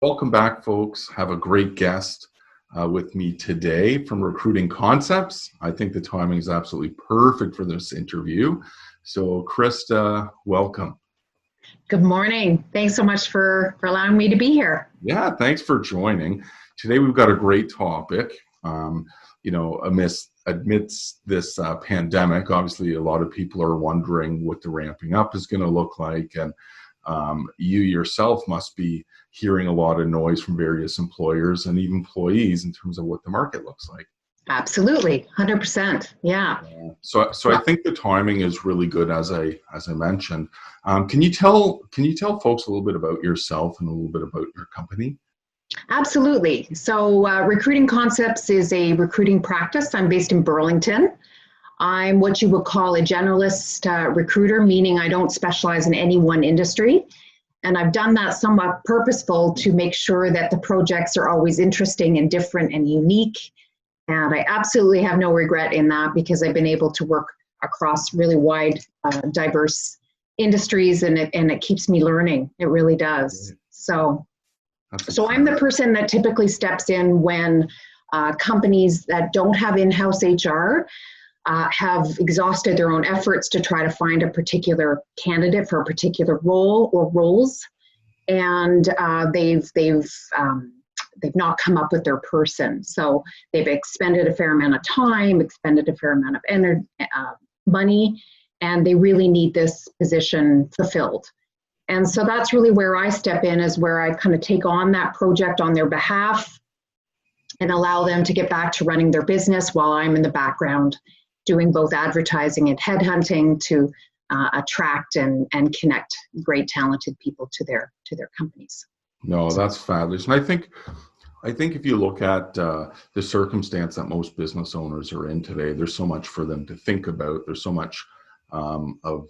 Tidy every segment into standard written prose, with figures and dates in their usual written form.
Welcome back, folks. Have a great guest with me today from Recruiting Concepts. I think the timing is absolutely perfect for this interview. So, Krista, welcome. Good morning. Thanks so much for allowing me to be here. Yeah, thanks for joining. Today, we've got a great topic. Amidst this pandemic, obviously, a lot of people are wondering what the ramping up is going to look like. And you yourself must be hearing a lot of noise from various employers and even employees in terms of what the market looks like. Absolutely, 100%. Yeah. So I think the timing is really good, as I mentioned. Can you tell folks a little bit about yourself and a little bit about your company? Absolutely. So Recruiting Concepts is a recruiting practice. I'm based in Burlington. I'm what you would call a generalist recruiter, meaning I don't specialize in any one industry. And I've done that somewhat purposeful to make sure that the projects are always interesting and different and unique. And I absolutely have no regret in that because I've been able to work across really wide, diverse industries, and it keeps me learning. It really does. So I'm the person that typically steps in when companies that don't have in-house HR have exhausted their own efforts to try to find a particular candidate for a particular role or roles, and they've not come up with their person. So they've expended a fair amount of time, expended a fair amount of energy, money, and they really need this position fulfilled. And so that's really where I step in, is where I kind of take on that project on their behalf and allow them to get back to running their business while I'm in the background doing both advertising and headhunting to attract and connect great talented people to their companies. No, that's fabulous. And I think if you look at the circumstance that most business owners are in today, there's so much for them to think about. There's so much of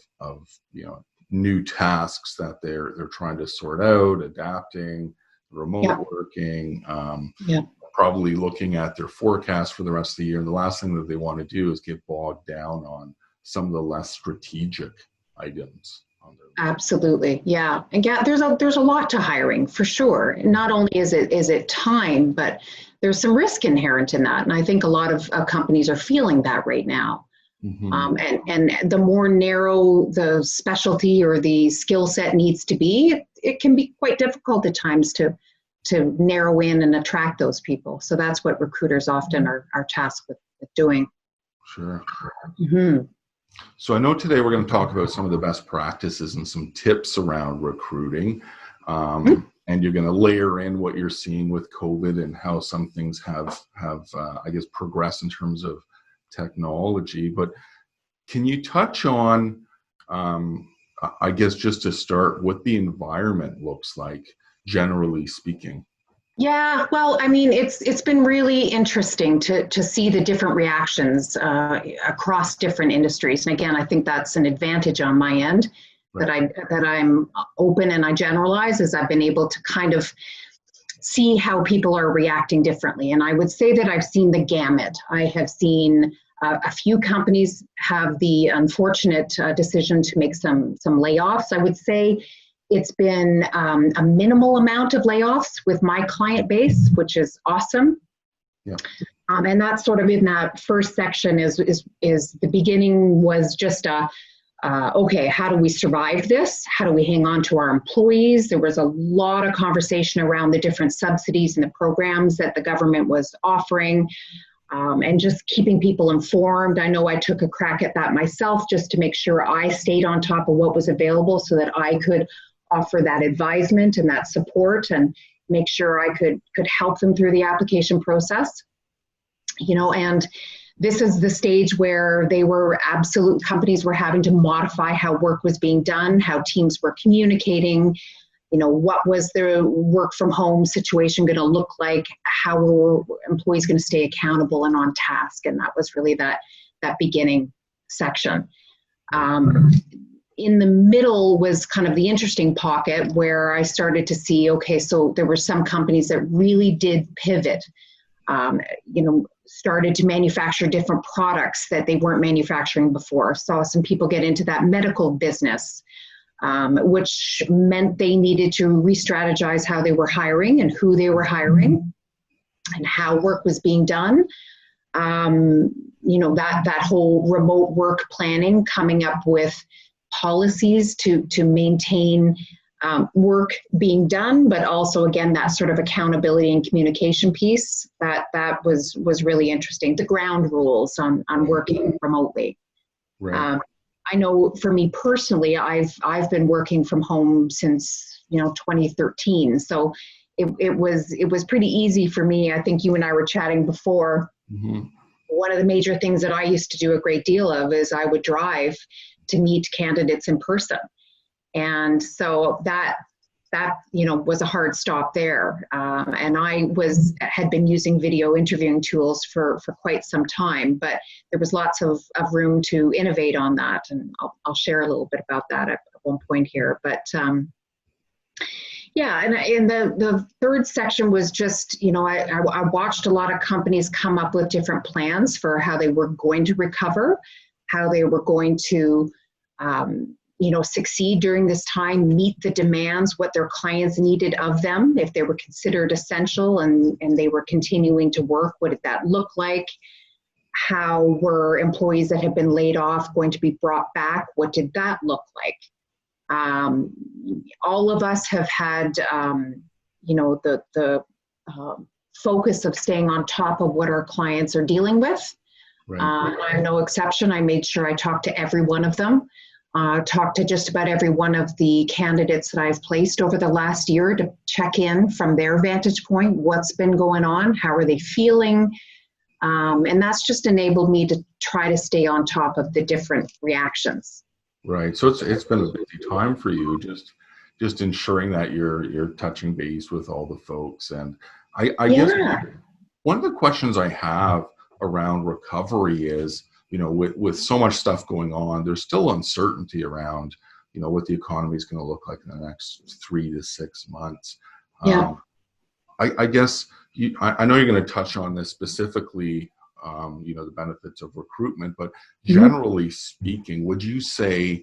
new tasks that they're trying to sort out, adapting, remote working, probably looking at their forecast for the rest of the year. And the last thing that they want to do is get bogged down on some of the less strategic items. Absolutely. Yeah. And there's a lot to hiring for sure. Not only is it time, but there's some risk inherent in that. And I think a lot of companies are feeling that right now. Mm-hmm. And the more narrow the specialty or the skill set needs to be, it can be quite difficult at times to narrow in and attract those people. So that's what recruiters often are tasked with doing. Sure. Mm-hmm. So I know today we're going to talk about some of the best practices and some tips around recruiting. And you're going to layer in what you're seeing with COVID and how some things have progressed in terms of technology. But can you touch on, just to start, what the environment looks like, generally speaking? Yeah, well, I mean, it's been really interesting to see the different reactions across different industries. And again, I think that's an advantage on my end, right, that I'm open and I generalize, as I've been able to kind of see how people are reacting differently. And I would say that I've seen the gamut. I have seen a few companies have the unfortunate decision to make some layoffs. I would say it's been a minimal amount of layoffs with my client base, which is awesome. Yeah. And that's sort of in that first section is the beginning was just okay, how do we survive this? How do we hang on to our employees? There was a lot of conversation around the different subsidies and the programs that the government was offering, and just keeping people informed. I know I took a crack at that myself just to make sure I stayed on top of what was available so that I could offer that advisement and that support and make sure I could help them through the application process. And this is the stage where companies were having to modify how work was being done, how teams were communicating, what was the work from home situation going to look like, how were employees going to stay accountable and on task. And that was really that beginning section. In the middle was kind of the interesting pocket where I started to see, okay, so there were some companies that really did pivot, started to manufacture different products that they weren't manufacturing before. Saw some people get into that medical business. which meant they needed to re-strategize how they were hiring and who they were hiring and how work was being done. That whole remote work planning, coming up with policies to maintain work being done, but also, again, that sort of accountability and communication piece, that was really interesting. The ground rules on working remotely. Right. I know for me personally, I've been working from home since 2013, so it was pretty easy for me. I think you and I were chatting before. Mm-hmm. One of the major things that I used to do a great deal of is I would drive to meet candidates in person. And so that was a hard stop there. And I had been using video interviewing tools for quite some time, but there was lots of room to innovate on that. And I'll share a little bit about that at one point here. But and the third section was just, I watched a lot of companies come up with different plans for how they were going to recover, how they were going to, succeed during this time, meet the demands, what their clients needed of them, if they were considered essential and they were continuing to work, what did that look like? How were employees that had been laid off going to be brought back? What did that look like? All of us have had, the focus of staying on top of what our clients are dealing with. Right. I'm no exception. I made sure I talked to every one of them, talked to just about every one of the candidates that I've placed over the last year to check in from their vantage point. What's been going on? How are they feeling? And that's just enabled me to try to stay on top of the different reactions. Right. So it's been a busy time for you, just ensuring that you're touching base with all the folks. And I guess one of the questions I have around recovery is, with so much stuff going on, there's still uncertainty around, what the economy is going to look like in the next 3 to 6 months. I guess I know you're going to touch on this specifically, the benefits of recruitment, but generally speaking, would you say,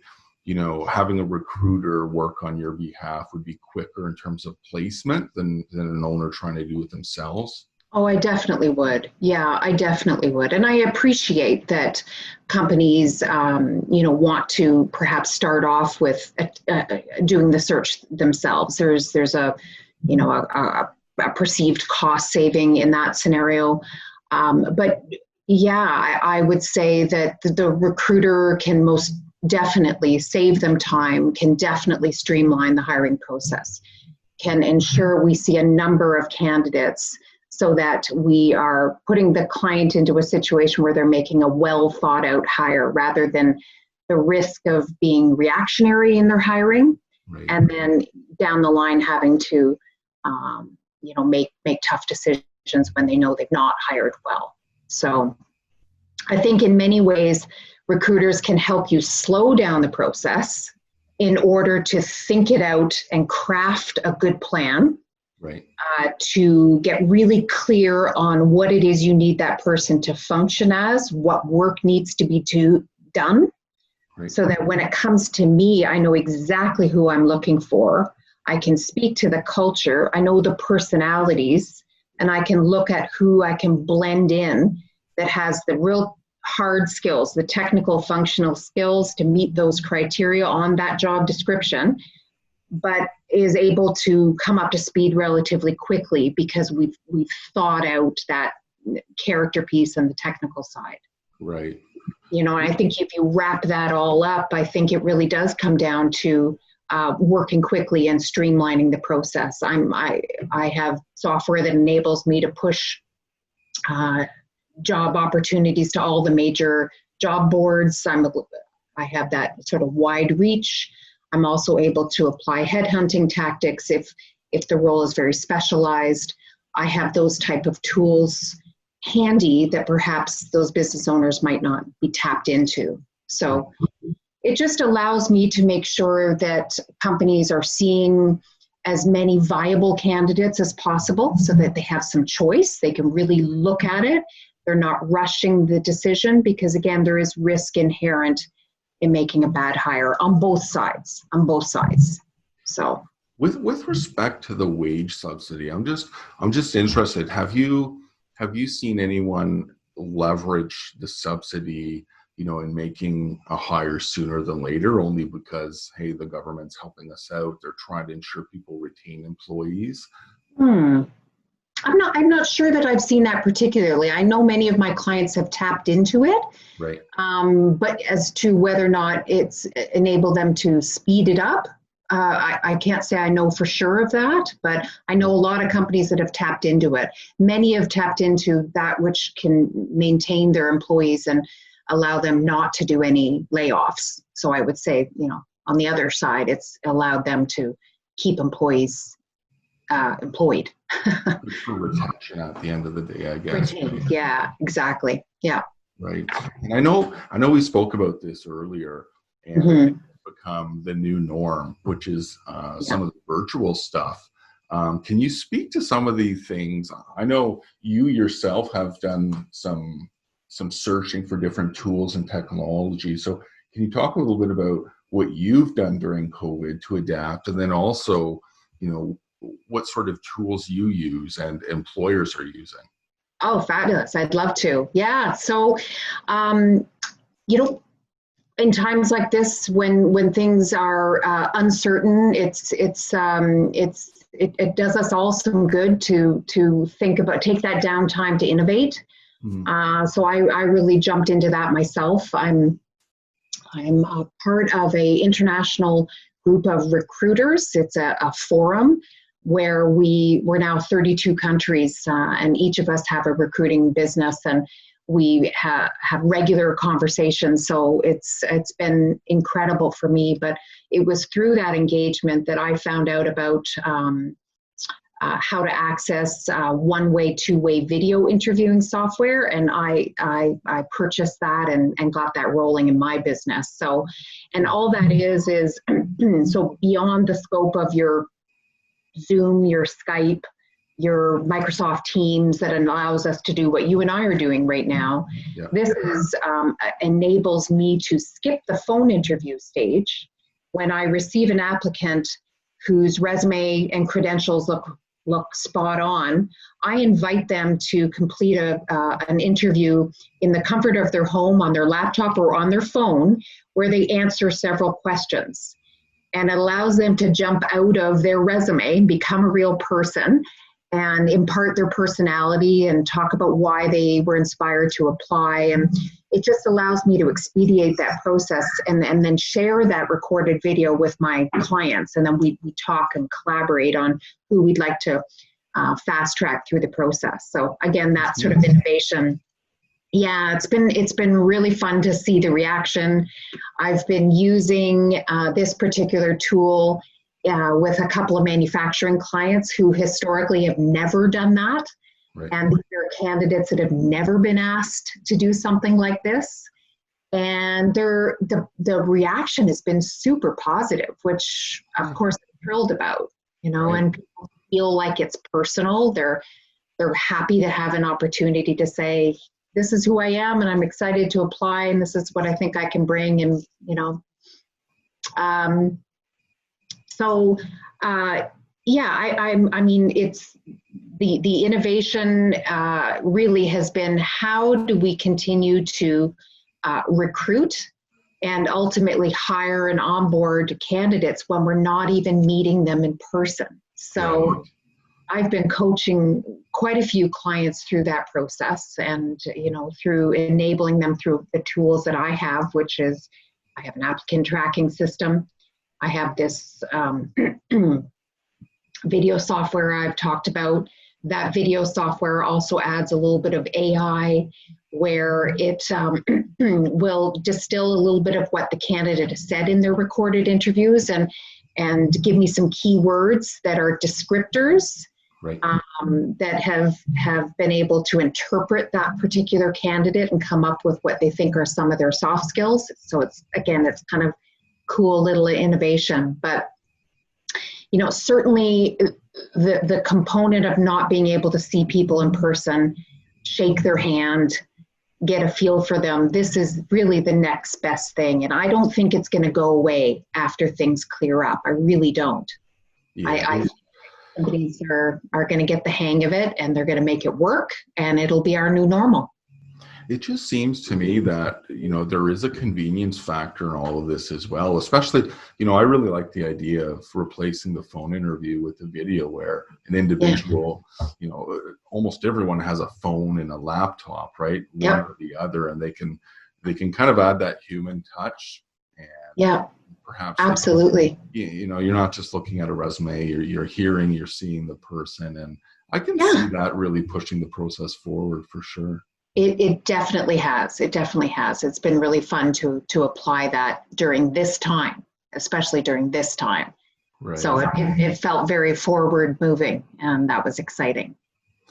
having a recruiter work on your behalf would be quicker in terms of placement than an owner trying to do it themselves? Oh, I definitely would. Yeah, I definitely would. And I appreciate that companies, want to perhaps start off with doing the search themselves. There's a perceived cost saving in that scenario. But yeah, I would say that the recruiter can most definitely save them time, can definitely streamline the hiring process, can ensure we see a number of candidates so that we are putting the client into a situation where they're making a well thought out hire rather than the risk of being reactionary in their hiring. Right. And then down the line having to, make tough decisions when they know they've not hired well. So I think in many ways, recruiters can help you slow down the process in order to think it out and craft a good plan. Right. To get really clear on what it is you need that person to function as, what work needs to be done, right. So that when it comes to me, I know exactly who I'm looking for. I can speak to the culture. I know the personalities, and I can look at who I can blend in that has the real hard skills, the technical functional skills to meet those criteria on that job description, but is able to come up to speed relatively quickly because we've thought out that character piece on the technical side. Right. And I think if you wrap that all up, I think it really does come down to working quickly and streamlining the process. I have software that enables me to push job opportunities to all the major job boards. I have that sort of wide reach. I'm also able to apply headhunting tactics if the role is very specialized. I have those type of tools handy that perhaps those business owners might not be tapped into. So it just allows me to make sure that companies are seeing as many viable candidates as possible so that they have some choice. They can really look at it. They're not rushing the decision because, again, there is risk inherent in making a bad hire on both sides. So with respect to the wage subsidy, I'm just interested. Have you seen anyone leverage the subsidy, in making a hire sooner than later, only because, hey, the government's helping us out, they're trying to ensure people retain employees? I'm not sure that I've seen that particularly. I know many of my clients have tapped into it, right? But as to whether or not it's enabled them to speed it up, I can't say I know for sure of that, but I know a lot of companies that have tapped into it. Many have tapped into that which can maintain their employees and allow them not to do any layoffs. So I would say, on the other side, it's allowed them to keep employees employed. For retention at the end of the day, I guess. Retained. Yeah, exactly. Yeah. Right. And I know we spoke about this earlier, and it's become the new norm, which is some of the virtual stuff. Can you speak to some of the things? I know you yourself have done some searching for different tools and technology. So can you talk a little bit about what you've done during COVID to adapt, and then also, what sort of tools you use and employers are using? Oh, fabulous. I'd love to. Yeah. So, in times like this, when things are uncertain, it does us all some good to think about, take that downtime to innovate. So I really jumped into that myself. I'm a part of a international group of recruiters. It's a forum where we're now 32 countries, and each of us have a recruiting business, and we have regular conversations. So it's been incredible for me. But it was through that engagement that I found out about how to access one-way, two-way video interviewing software, and I purchased that and got that rolling in my business. So, and all that is so beyond the scope of your Zoom, your Skype, your Microsoft Teams that allows us to do what you and I are doing right now. Yeah. This enables me to skip the phone interview stage. When I receive an applicant whose resume and credentials look spot on, I invite them to complete an interview in the comfort of their home, on their laptop or on their phone, where they answer several questions. And it allows them to jump out of their resume, become a real person, and impart their personality and talk about why they were inspired to apply. And it just allows me to expedite that process and then share that recorded video with my clients. And then we talk and collaborate on who we'd like to fast track through the process. So again, that sort of innovation. Yeah, it's been really fun to see the reaction. I've been using this particular tool with a couple of manufacturing clients who historically have never done that. Right. And these are candidates that have never been asked to do something like this. And the reaction has been super positive, which of course I'm thrilled about, Right. and people feel like it's personal. They're happy to have an opportunity to say, this is who I am, and I'm excited to apply, and this is what I think I can bring. And, I mean, it's the innovation really has been, how do we continue to recruit and ultimately hire and onboard candidates when we're not even meeting them in person? So I've been coaching quite a few clients through that process, and, through enabling them through the tools that I have, which is, I have an applicant tracking system. I have this video software I've talked about. That video software also adds a little bit of AI, where it will distill a little bit of what the candidate has said in their recorded interviews and give me some keywords that are descriptors. Right. That have been able to interpret that particular candidate and come up with what they think are some of their soft skills. So it's kind of cool little innovation. But, certainly the component of not being able to see people in person, shake their hand, get a feel for them, this is really the next best thing. And I don't think it's going to go away after things clear up. I really don't. Yeah. I think companies are going to get the hang of it, and they're going to make it work, and it'll be our new normal. It just seems to me that, there is a convenience factor in all of this as well, especially, I really like the idea of replacing the phone interview with a video where an individual, almost everyone has a phone and a laptop, right? One or the other, and they can kind of add that human touch. And perhaps absolutely. You're not just looking at a resume, you're hearing, you're seeing the person. And I can see that really pushing the process forward for sure. It definitely has. It definitely has. It's been really fun to apply that during this time, especially during this time. Right. So it felt very forward moving, and that was exciting.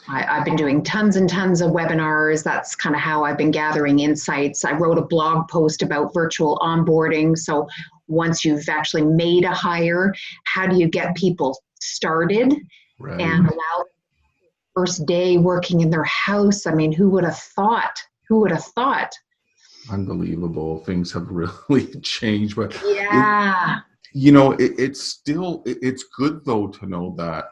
I've been doing tons and tons of webinars. That's kind of how I've been gathering insights. I wrote a blog post about virtual onboarding. So once you've actually made a hire, how do you get people started and allow first day working in their house? I mean, who would have thought? Unbelievable. Things have really changed. But it's good though to know that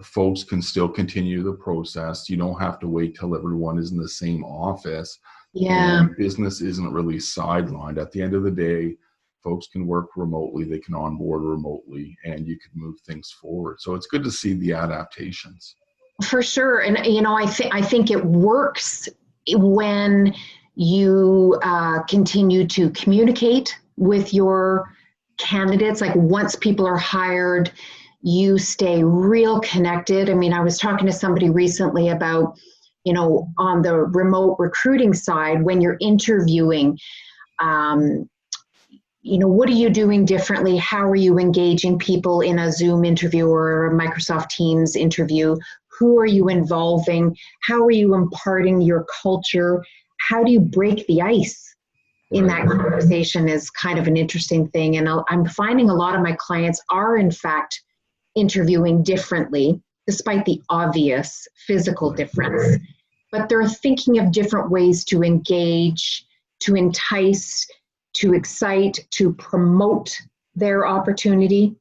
folks can still continue the process. You don't have to wait till everyone is in the same office. And business isn't really sidelined. At the end of the day, folks can work remotely, they can onboard remotely, and you can move things forward. So it's good to see the adaptations. For sure. And, I think it works when you continue to communicate with your candidates. Like once people are hired, you stay real connected. I mean, I was talking to somebody recently about, on the remote recruiting side, when you're interviewing, what are you doing differently? How are you engaging people in a Zoom interview or a Microsoft Teams interview? Who are you involving? How are you imparting your culture? How do you break the ice in that conversation is kind of an interesting thing. And I'm finding a lot of my clients are, in fact, interviewing differently, despite the obvious physical difference. But they're thinking of different ways to engage, to entice, to excite, to promote their opportunity.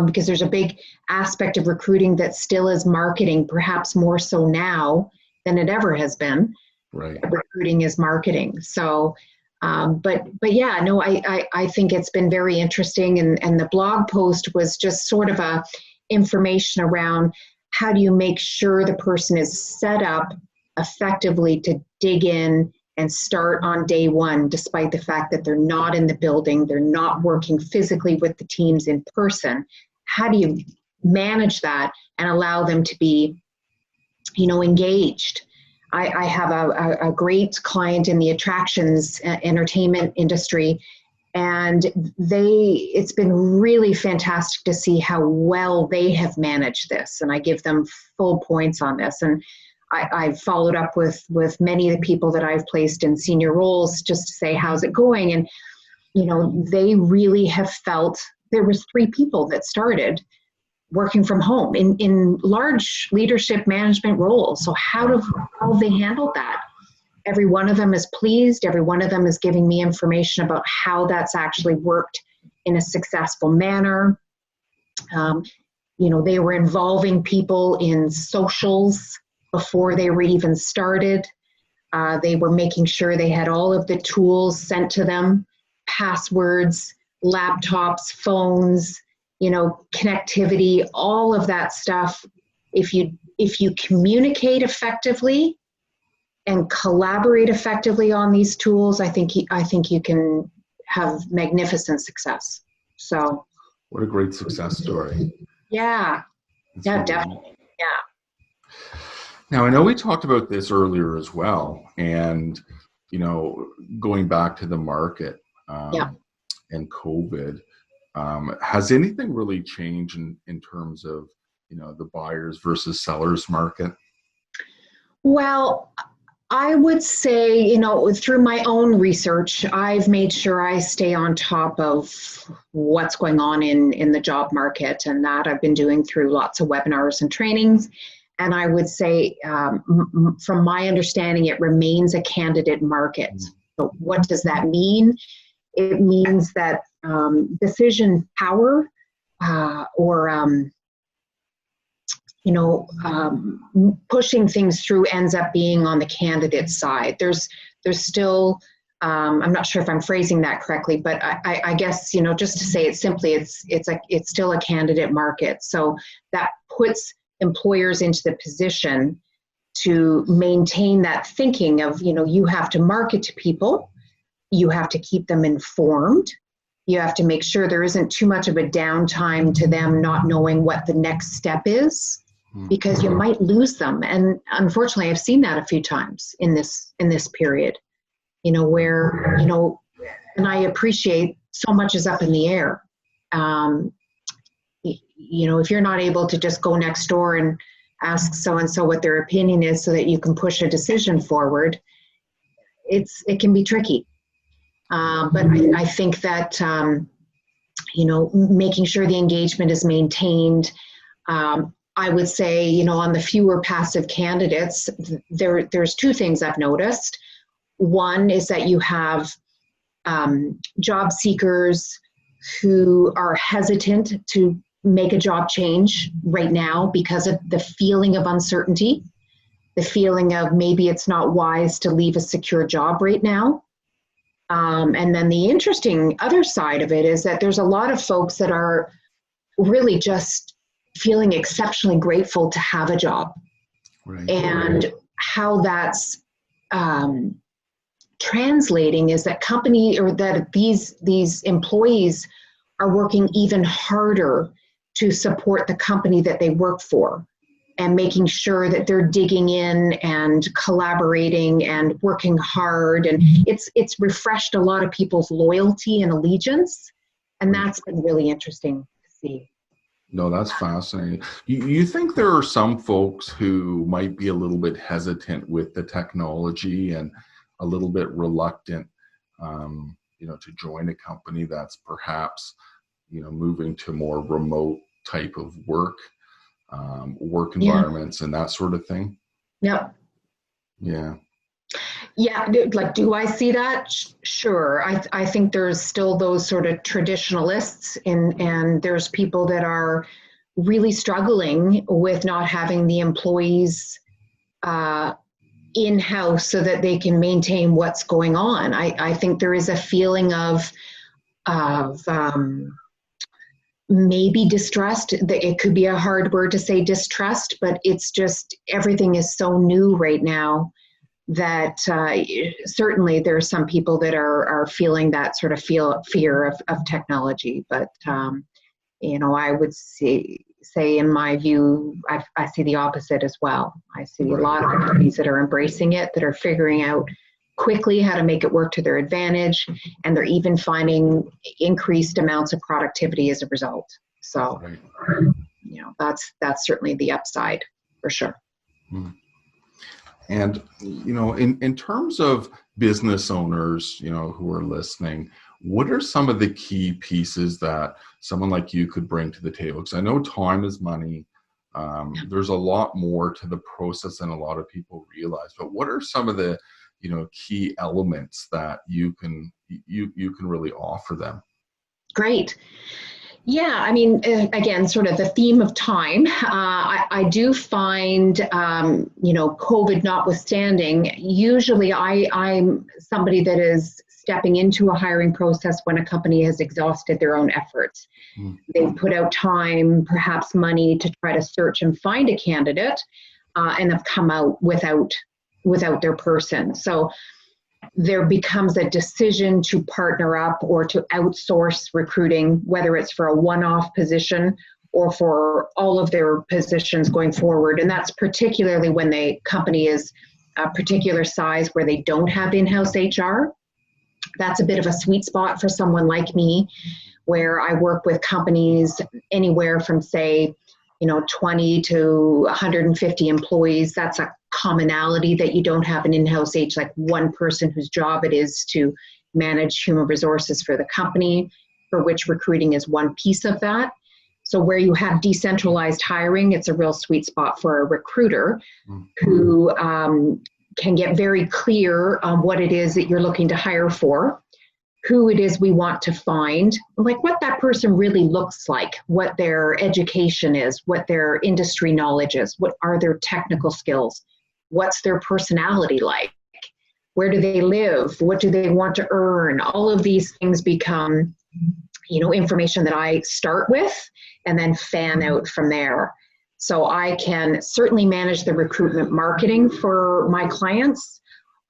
Because there's a big aspect of recruiting that still is marketing, perhaps more so now than it ever has been. Recruiting is marketing. So, but yeah, no, I think it's been very interesting. And the blog post was just sort of a information around how do you make sure the person is set up effectively to dig in and start on day one, despite the fact that they're not in the building, they're not working physically with the teams in person. How do you manage that and allow them to be, engaged? I have a great client in the attractions entertainment industry, and it's been really fantastic to see how well they have managed this. And I give them full points on this. And I've followed up with many of the people that I've placed in senior roles just to say, how's it going? And, they really have felt there was 3 people that started working from home in large leadership management roles. So how have they handled that? Every one of them is pleased. Every one of them is giving me information about how that's actually worked in a successful manner. They were involving people in socials before they were even started. They were making sure they had all of the tools sent to them, passwords, laptops, phones, connectivity, all of that stuff. If you communicate effectively and collaborate effectively on these tools, I think you can have magnificent success. So, what a great success story. Yeah, definitely. Yeah. Now, I know we talked about this earlier as well, and, going back to the market and COVID, has anything really changed in terms of, the buyers versus sellers market? Well, I would say, through my own research, I've made sure I stay on top of what's going on in the job market, and that I've been doing through lots of webinars and trainings. And I would say, from my understanding, it remains a candidate market. So what does that mean? It means that decision power pushing things through ends up being on the candidate side. There's still, I'm not sure if I'm phrasing that correctly, but I guess, just to say it simply, it's still a candidate market. So that puts employers into the position to maintain that thinking of, you have to market to people, you have to keep them informed, you have to make sure there isn't too much of a downtime to them not knowing what the next step is, because you might lose them. And unfortunately, I've seen that a few times in this period, where, and I appreciate so much is up in the air. If you're not able to just go next door and ask so-and-so what their opinion is so that you can push a decision forward, it can be tricky. But I think that, making sure the engagement is maintained, I would say, on the fewer passive candidates, there's two things I've noticed. One is that you have job seekers who are hesitant to make a job change right now because of the feeling of uncertainty, the feeling of maybe it's not wise to leave a secure job right now. And then the interesting other side of it is that there's a lot of folks that are really just feeling exceptionally grateful to have a job. Right. And how that's translating is that these employees are working even harder to support the company that they work for, and making sure that they're digging in and collaborating and working hard. And it's refreshed a lot of people's loyalty and allegiance. And that's been really interesting to see. No, that's fascinating. You think there are some folks who might be a little bit hesitant with the technology and a little bit reluctant, to join a company that's perhaps, moving to more remote type of work environments and that sort of thing? Yep. Yeah. Yeah, like, do I see that? Sure. I think there's still those sort of traditionalists, and there's people that are really struggling with not having the employees in-house so that they can maintain what's going on. I think there is a feeling of maybe distrust. It could be a hard word to say, distrust, but it's just everything is so new right now that certainly there are some people that are feeling that sort of fear of technology. But, I would say in my view, I see the opposite as well. I see a lot of companies that are embracing it, that are figuring out quickly how to make it work to their advantage, and they're even finding increased amounts of productivity as a result. So, that's certainly the upside for sure. And, in terms of business owners, who are listening, what are some of the key pieces that someone like you could bring to the table? Because I know time is money. There's a lot more to the process than a lot of people realize. But what are some of the, key elements that you can really offer them? Great. Yeah, I mean, again, sort of the theme of time. I do find, COVID notwithstanding, usually I'm somebody that is stepping into a hiring process when a company has exhausted their own efforts. They've put out time, perhaps money, to try to search and find a candidate, and have come out without their person. So there becomes a decision to partner up or to outsource recruiting, whether it's for a one-off position or for all of their positions going forward. And that's particularly when the company is a particular size where they don't have in-house HR. That's a bit of a sweet spot for someone like me, where I work with companies anywhere from, say, 20 to 150 employees. That's a commonality, that you don't have an in-house like one person whose job it is to manage human resources for the company, for which recruiting is one piece of that. So where you have decentralized hiring, it's a real sweet spot for a recruiter who can get very clear on what it is that you're looking to hire for, who it is we want to find, like what that person really looks like, what their education is, what their industry knowledge is, what are their technical skills, what's their personality like, where do they live, what do they want to earn. All of these things become, information that I start with and then fan out from there. So I can certainly manage the recruitment marketing for my clients.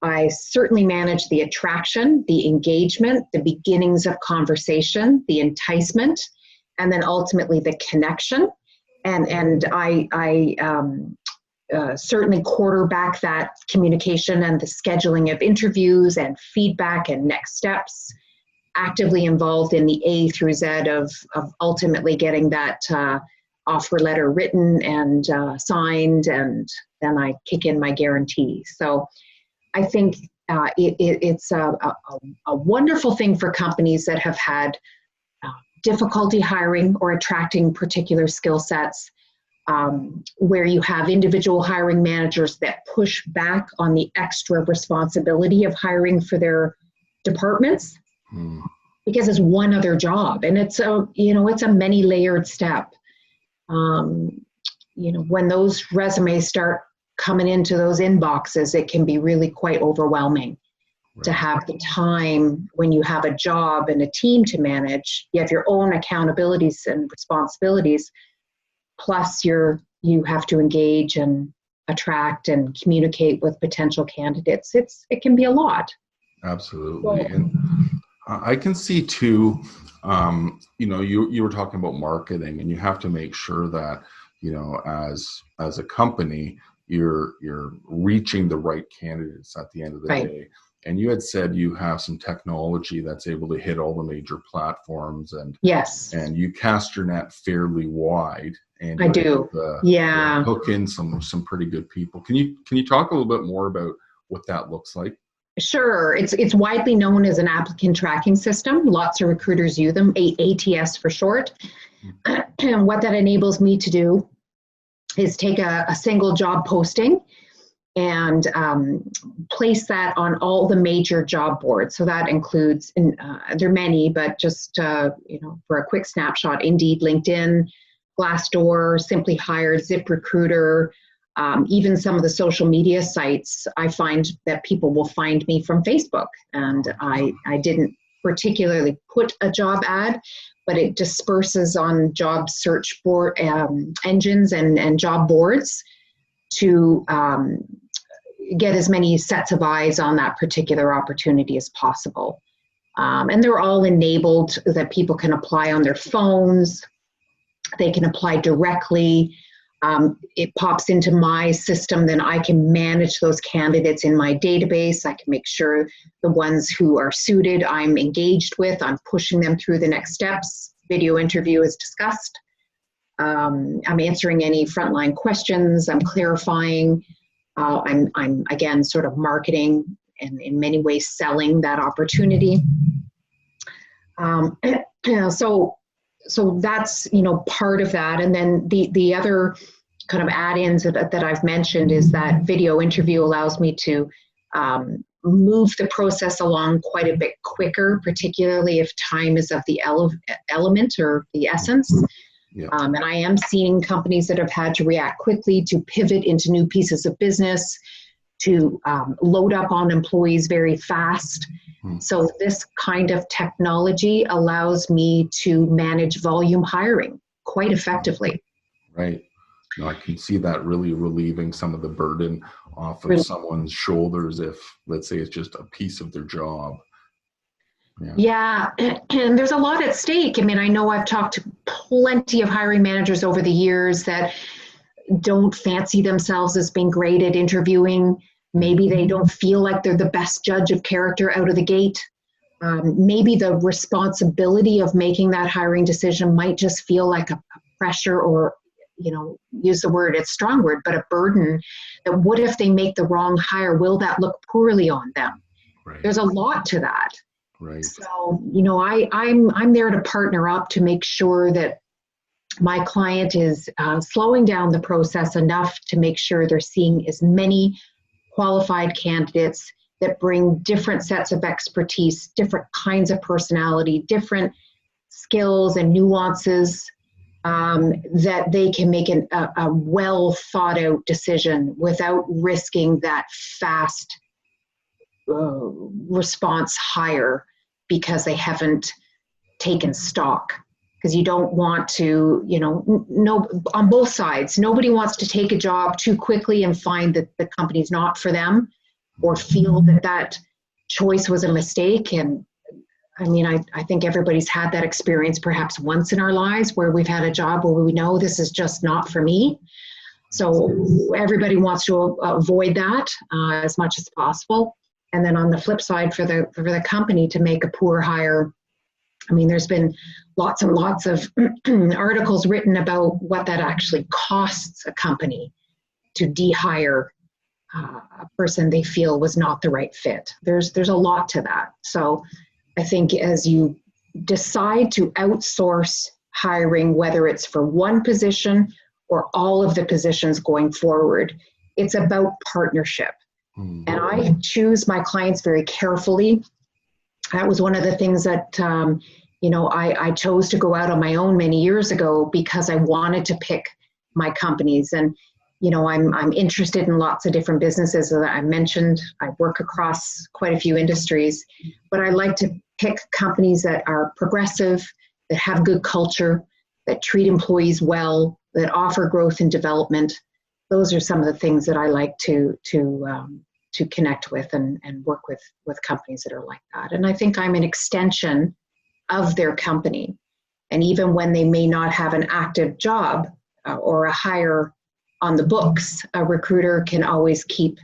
I certainly manage the attraction, the engagement, the beginnings of conversation, the enticement, and then ultimately the connection. And I certainly quarterback that communication and the scheduling of interviews and feedback and next steps, actively involved in the A through Z of ultimately getting that offer letter written and signed, and then I kick in my guarantee. So I think it's a wonderful thing for companies that have had difficulty hiring or attracting particular skill sets, where you have individual hiring managers that push back on the extra responsibility of hiring for their departments, because it's one other job, and it's a many layered step. When those resumes start coming into those inboxes, it can be really quite overwhelming to have the time when you have a job and a team to manage. You have your own accountabilities and responsibilities, plus you have to engage and attract and communicate with potential candidates. It can be a lot. Absolutely. And I can see too, you were talking about marketing, and you have to make sure that, as a company, you're reaching the right candidates at the end of the day. And you had said you have some technology that's able to hit all the major platforms, and yes, and you cast your net fairly wide. And I do. Hook in some pretty good people. Can you talk a little bit more about what that looks like? Sure. It's widely known as an applicant tracking system. Lots of recruiters use them, ATS for short. And what that enables me to do is take a single job posting and place that on all the major job boards. So that includes, there are many, but just for a quick snapshot, Indeed, LinkedIn, Glassdoor, Simply Hired, ZipRecruiter, even some of the social media sites. I find that people will find me from Facebook, and I didn't particularly put a job ad, but it disperses on job search board engines and job boards to get as many sets of eyes on that particular opportunity as possible. And they're all enabled that people can apply on their phones. They can apply directly. It pops into my system, then I can manage those candidates in my database. I can make sure the ones who are suited I'm engaged with, I'm pushing them through the next steps. Video interview is discussed. I'm answering any frontline questions. I'm clarifying. I'm again sort of marketing and in many ways selling that opportunity. So that's, part of that. And then the other kind of add-ins that I've mentioned is that video interview allows me to move the process along quite a bit quicker, particularly if time is of the element or the essence. Yeah. And I am seeing companies that have had to react quickly to pivot into new pieces of business, to load up on employees very fast. So this kind of technology allows me to manage volume hiring quite effectively. Right. No, I can see that really relieving some of the burden off of someone's shoulders if, let's say, it's just a piece of their job. Yeah, and there's a lot at stake. I mean, I know I've talked to plenty of hiring managers over the years that don't fancy themselves as being great at interviewing. Maybe they don't feel like they're the best judge of character out of the gate. Maybe the responsibility of making that hiring decision might just feel like a pressure or, use the word, it's a strong word, but a burden. That what if they make the wrong hire? Will that look poorly on them? Right. There's a lot to that. Right. So, I'm there to partner up to make sure that my client is slowing down the process enough to make sure they're seeing as many qualified candidates that bring different sets of expertise, different kinds of personality, different skills and nuances, that they can make a well thought out decision without risking that fast response hire because they haven't taken stock. Because you don't want to, no, on both sides, nobody wants to take a job too quickly and find that the company's not for them, or feel that choice was a mistake. And I mean, I think everybody's had that experience perhaps once in our lives where we've had a job where we know this is just not for me. So everybody wants to avoid that as much as possible. And then on the flip side, for the company to make a poor hire, I mean, there's been lots and lots of articles written about what that actually costs a company to de-hire a person they feel was not the right fit. There's a lot to that. So I think as you decide to outsource hiring, whether it's for one position or all of the positions going forward, it's about partnership. Mm-hmm. And I choose my clients very carefully. That was one of the things that, I chose to go out on my own many years ago because I wanted to pick my companies. And, I'm interested in lots of different businesses. As I mentioned, I work across quite a few industries, but I like to pick companies that are progressive, that have good culture, that treat employees well, that offer growth and development. Those are some of the things that I like to connect with and work with companies that are like that. And I think I'm an extension of their company. And even when they may not have an active job or a hire on the books, a recruiter can always keep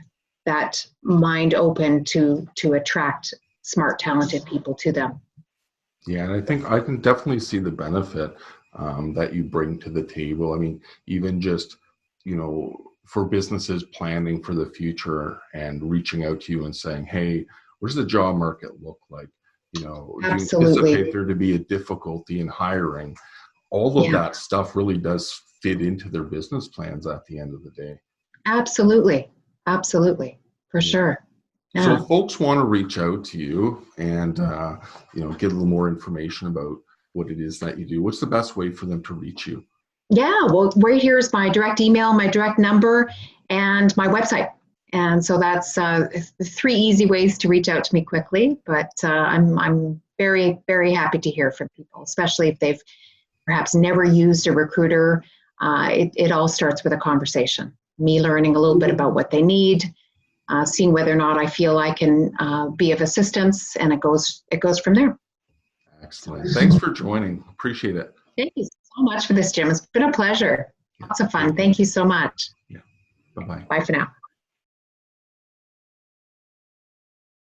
that mind open to attract smart, talented people to them. Yeah, and I think I can definitely see the benefit that you bring to the table. I mean, even just, for businesses planning for the future and reaching out to you and saying, hey, what does the job market look like? Absolutely. Do you anticipate there to be a difficulty in hiring? All of that stuff really does fit into their business plans at the end of the day. Absolutely. For sure. Yeah. So if folks want to reach out to you and, get a little more information about what it is that you do, what's the best way for them to reach you? Yeah, well, right here is my direct email, my direct number, and my website. And so that's 3 easy ways to reach out to me quickly. But I'm very, very happy to hear from people, especially if they've perhaps never used a recruiter. It all starts with a conversation. Me learning a little bit about what they need, seeing whether or not I feel I can be of assistance, and it goes from there. Excellent. Thanks for joining. Appreciate it. Thank you so much for this, Jim. It's been a pleasure. Lots of fun. Thank you so much. Yeah. Bye-bye. Bye for now.